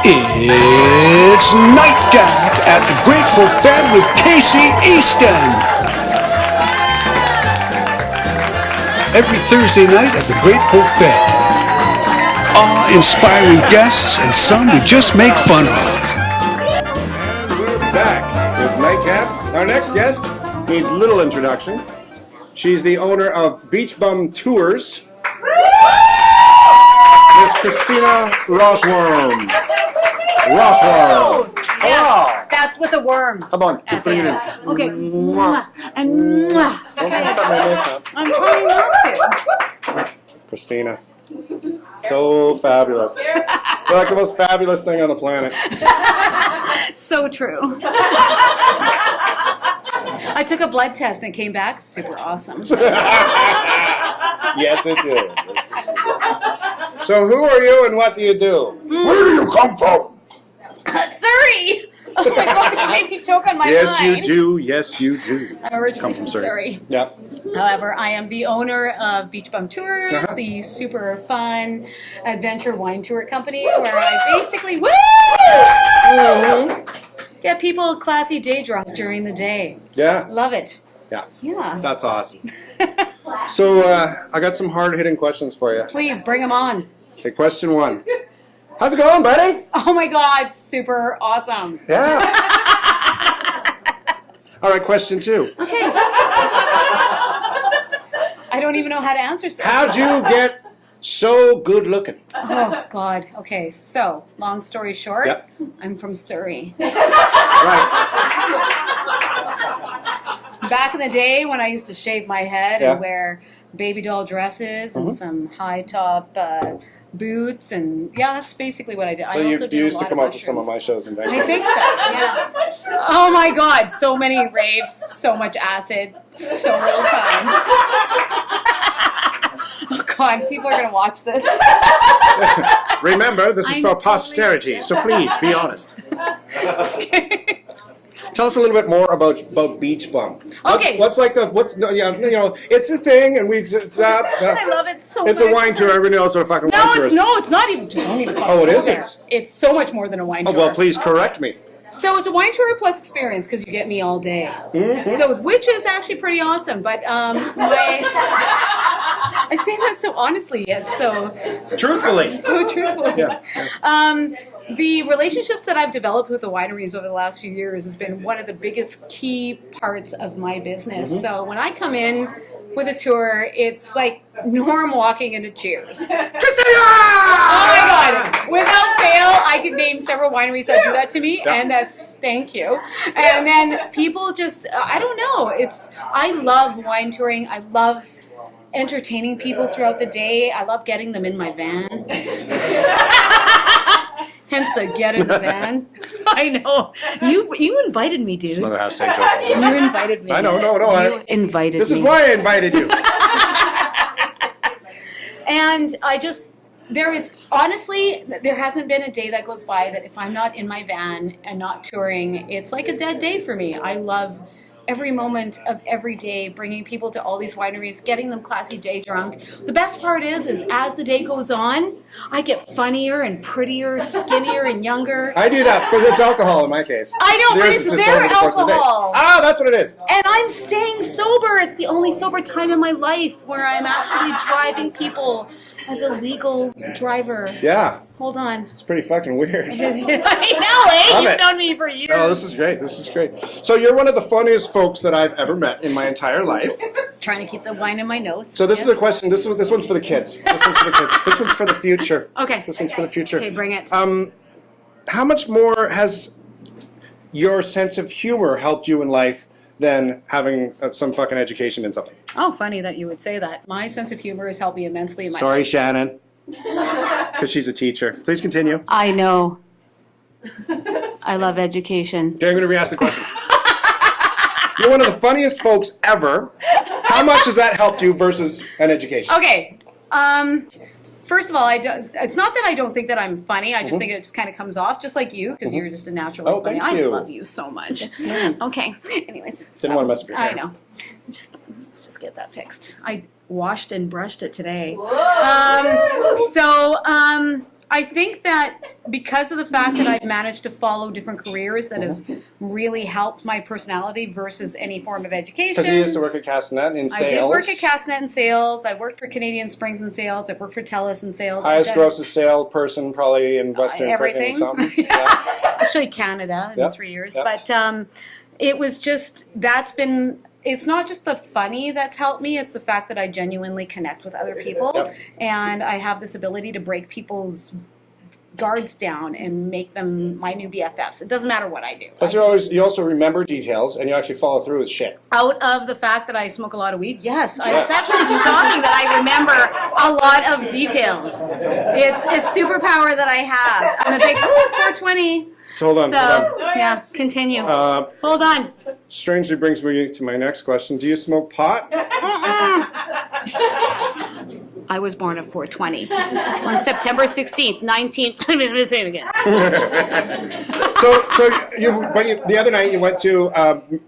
It's Nightgap at the Grateful Fed with Casey Easton. Every Thursday night at the Grateful Fed. Awe-inspiring guests and some we just make fun of. And we're back with Nightgap. Our next guest needs little introduction. She's the owner of Beach Bum Tours. Miss Krystina Rossworm. Yes, that's with a worm. Come on, bring it in. Okay. And okay. I'm trying not to. Krystina. So fabulous. You're like the most fabulous thing on the planet. So true. I took a blood test and it came back super awesome. Yes, it did. So who are you and what do you do? Where do you come from? Surrey! Oh my god, you made me choke on my Yes, line. you do. Yes, you do. I'm originally from Surrey. Yeah. However, I am the owner of Beach Bum Tours, the super fun adventure wine tour company where I basically get people classy day drunk during the day. Yeah. Love it. Yeah. Yeah. That's awesome. So I got some hard-hitting questions for you. Please bring them on. Okay, question one. How's it going, buddy? Oh my god, super awesome. Yeah. All right, question two. Okay. I don't even know how to answer so. How'd you get so good looking? Oh god. Okay, so long story short, Yep. I'm from Surrey. Right. Back in the day when I used to shave my head Yeah. and wear baby doll dresses and some high top boots, and yeah, that's basically what I did. So I you also did used a to lot come of out to some of my mushrooms. shows in I Vancouver. think so, yeah. Oh my god, so many raves, so much acid, so little time. Oh god, people are going to watch this. Remember, this is I'm for totally posterity, legit. so please be honest. Okay. Tell us a little bit more about Beach Bum. Okay. It's a thing, and we. I love it so It's much. a wine tour. Everybody knows what a fucking No, wine tour is. it's not even. Don't even Oh, it go isn't? there. It's so much more than a wine Oh, tour. well, please correct me. So it's a wine tour plus experience because you get me all day. Mm-hmm. So which is actually pretty awesome. But I say that so honestly yet so Truthfully. truthfully. Yeah. The relationships that I've developed with the wineries over the last few years has been one of the biggest key parts of my business. Mm-hmm. So when I come in with a tour, it's like Norm walking into Cheers. Krystina! Oh my god! Without fail, I could name several wineries that do that to me, Yeah. and that's thank you. And then people just, I don't know. I love wine touring. I love entertaining people throughout the day. I love getting them in my van. Hence the get in the van. I know. You invited me, dude. Another hashtag joke. You invited me. I know, no. You invited This me. is why I invited you. And there hasn't been a day that goes by that if I'm not in my van and not touring, it's like a dead day for me. I love every moment of every day, bringing people to all these wineries, getting them classy day drunk. The best part is as the day goes on, I get funnier and prettier, skinnier and younger. I do that, but it's alcohol in my case. I know, but Theirs it's is just their over the course of the day. alcohol. Ah, that's what it is. And I'm staying sober. It's the only sober time in my life where I'm actually driving people as a legal driver. Yeah, Hold on. it's pretty fucking weird. I know, eh? Love You've it. known me for years. Oh, this is great. This is great. So you're one of the funniest folks that I've ever met in my entire life. Trying to keep the wine in my nose. So this Yes. is a question. This one's for the kids. This one's for the kids. This one's for the future. Okay. This one's for the future. Okay, bring it. How much more has your sense of humor helped you in life than having some fucking education in something? Oh, funny that you would say that. My sense of humor has helped me immensely in my Sorry, Shannon. Because she's a teacher. Please continue. I know. I love education. Okay, I'm going to re-ask the question. You're one of the funniest folks ever. How much has that helped you versus an education? Okay. First of all, it's not that I don't think that I'm funny. I just think it just kind of comes off, just like you, because you're just a natural. Oh, funny. thank you. I love you so much. Okay. Anyways. Didn't want to mess up your hair. I know. Let's just get that fixed. I washed and brushed it today. I think that because of the fact that I've managed to follow different careers that have really helped my personality versus any form of education. Because you used to work at Castanet in sales. I did work at Castanet in sales. I worked for Canadian Springs in sales. I've worked for TELUS in sales. Highest grossest sale person probably in Western everything. Something. Yeah. Actually, Canada in 3 years. But it was just, it's not just the funny that's helped me, it's the fact that I genuinely connect with other people. And I have this ability to break people's guards down and make them my new BFFs. It doesn't matter what I do. Plus you also remember details and you actually follow through with shit. Out of the fact that I smoke a lot of weed, yes. It's actually shocking that I remember a lot of details. It's a superpower that I have. I'm a big 420. So hold on. Yeah, continue. Hold on. Strangely brings me to my next question. Do you smoke pot? I was born at 420 on September 16th, 19th. Let me say it again. The other night you went to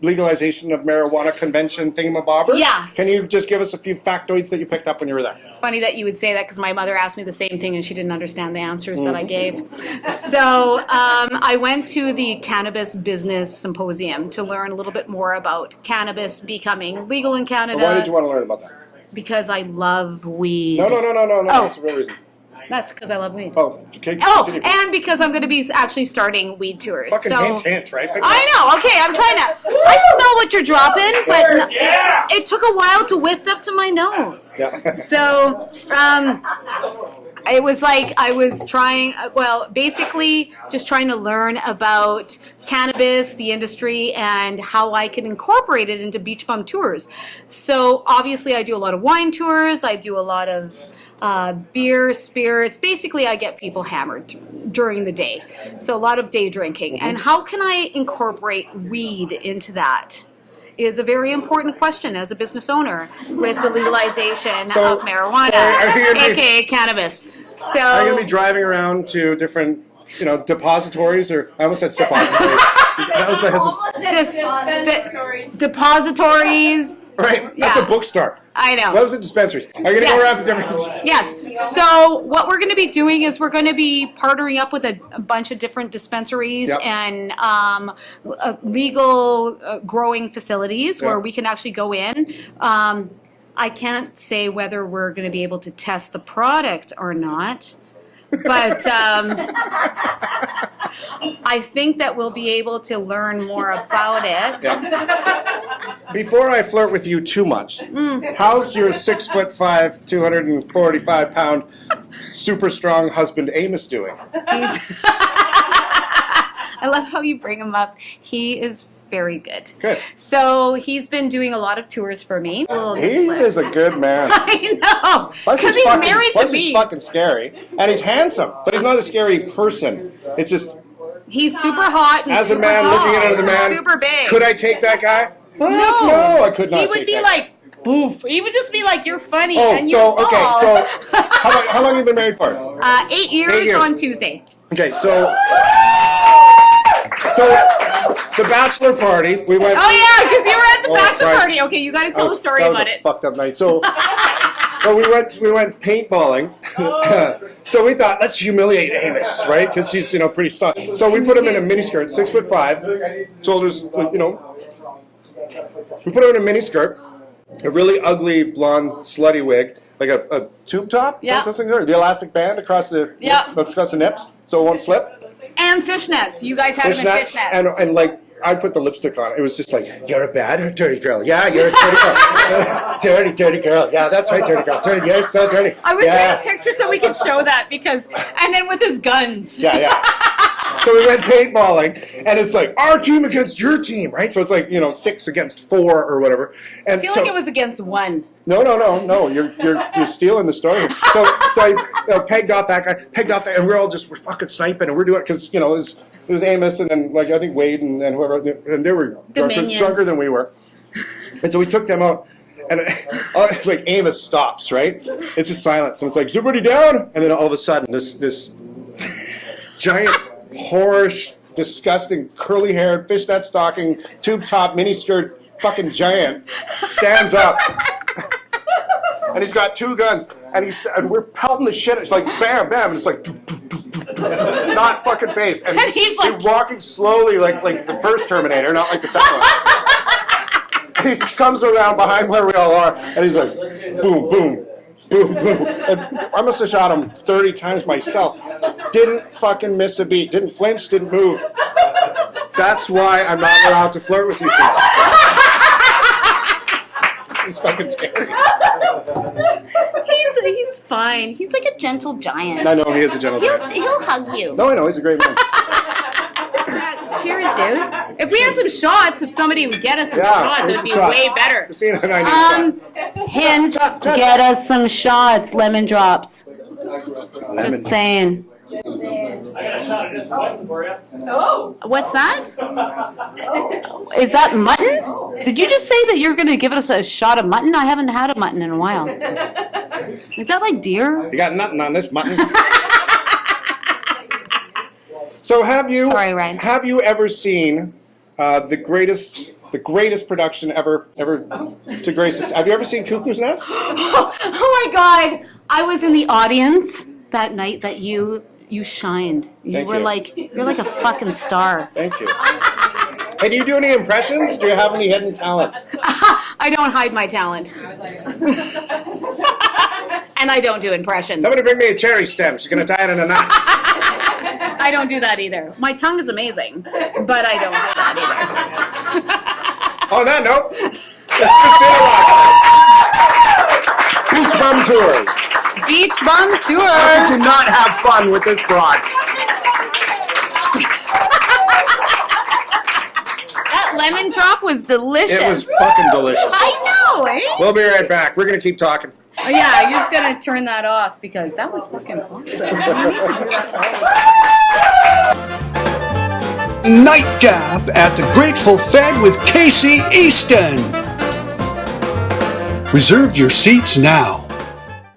legalization of marijuana convention thingamabobber. Yes. Can you just give us a few factoids that you picked up when you were there? Funny that you would say that because my mother asked me the same thing and she didn't understand the answers that I gave. So I went to the Cannabis Business Symposium to learn a little bit more about cannabis becoming legal in Canada. Why did you want to learn about that? Because I love weed. No. Oh. That's the real reason. That's because I love weed. Oh, okay. Oh, and because I'm going to be actually starting weed tours. Fucking hint, right? I know. Okay, I'm trying to. I smell what you're dropping, but it took a while to whiff up to my nose. Yeah. So, it was like I was trying. Well, basically, just trying to learn about cannabis, the industry, and how I can incorporate it into Beach Bum tours. So obviously, I do a lot of wine tours. I do a lot of beer, spirits. Basically, I get people hammered during the day. So a lot of day drinking. And how can I incorporate weed into that? Is a very important question as a business owner with the legalization of marijuana, aka cannabis. So are you going to be driving around to different, depositories, or I almost said suppositories. Depositories. Right, that's a bookstore. I know. What was it? Dispensaries. Are you going to go around to different? Yes. So what we're going to be doing is we're going to be partnering up with a bunch of different dispensaries and legal growing facilities where we can actually go in. I can't say whether we're going to be able to test the product or not. But I think that we'll be able to learn more about it. Yeah. Before I flirt with you too much, how's your 6'5", 245-pound, super strong husband Amos doing? I love how you bring him up. He is very good. Good. So he's been doing a lot of tours for me. He is a good man. I know. Because he's married to me. He's fucking scary. And he's handsome. But he's not a scary person. It's just... He's super hot and as a super man tall, looking at another man, super big. Could I take that guy? No, I could not. He would be like, boof. He would just be like, you're funny. Oh, and so, you're okay, so how long have you been married for? 8 years on Tuesday. Okay, so the bachelor party, we went... Oh, yeah, because you were at the bachelor party. Okay, you got to tell the story about it. Fucked up night. So... Well, we went paintballing. So we thought, let's humiliate Amos, right? Because he's, pretty stunned. So we put him in a miniskirt, 6'5", shoulders, We put him in a miniskirt, a really ugly blonde slutty wig, like a tube top. Yeah. Those things are the elastic band across the nips, so it won't slip. And fishnets. You guys had him in fishnets. And like. I put the lipstick on. It was just like, you're a bad or dirty girl. Yeah, you're a dirty girl. dirty girl. Yeah, that's right, dirty girl. Dirty, you're so dirty. I wish we had a picture so we could show that and then with his guns. Yeah. So we went paintballing, and it's like, our team against your team, right? So it's like, 6 against 4 or whatever. And I feel like it was against 1. No. You're stealing the story. So I pegged off that guy, and we're fucking sniping, and we're doing it because, it was Amos and then I think Wade and whoever, and they were drunker than we were. And so we took them out, and it's like Amos stops, right? It's just silence, and it's like, is everybody down? And then all of a sudden, this giant, whorish, disgusting, curly-haired, fishnet stocking, tube-top, miniskirt, fucking giant stands up. And he's got 2 guns, and we're pelting the shit. It's like bam, bam, and it's like, Not fucking face. And he's like- walking slowly like the first Terminator, not like the second one. He just comes around behind where we all are, and he's like, boom, boom, boom, boom. And I must have shot him 30 times myself. Didn't fucking miss a beat. Didn't flinch, didn't move. That's why I'm not allowed to flirt with you people. He's fucking scary. He's fine. He's like a gentle giant. I know, he is a gentle giant. He'll hug you. No, I know, he's a great man. Cheers, dude. If we had some shots, if somebody would get us some Yeah, shots, it here's would be some shots. way better. Krystina and I need a shot. Hint, get us some shots, lemon drops. Just saying. I got a shot of this button for you. What's that? Is that mutton? Did you just say that you're going to give us a shot of mutton? I haven't had a mutton in a while. Is that like deer? You got nothing on this mutton. So have you Sorry, Ryan. have you ever seen the greatest production ever to grace this? Have you ever seen Cuckoo's Nest? Oh my God! I was in the audience that night that you shined. Thank You're you. like a fucking star. Thank you. Hey, do you do any impressions? Do you have any hidden talent? I don't hide my talent. And I don't do impressions. Somebody bring me a cherry stem. She's gonna tie it in a knot. I don't do that either. My tongue is amazing, but I don't do that either. On that note, it's Beach Bum Tours. Beach Bum How Tour. could you not have fun with this broad? That lemon drop was delicious. It was fucking delicious. I know, eh? We'll be right back. We're gonna keep talking. Oh, yeah, you're just gonna turn that off because that was fucking awesome. You need to do that all the time. Nightcap at the Grateful Fed with Casey Easton. Reserve your seats now.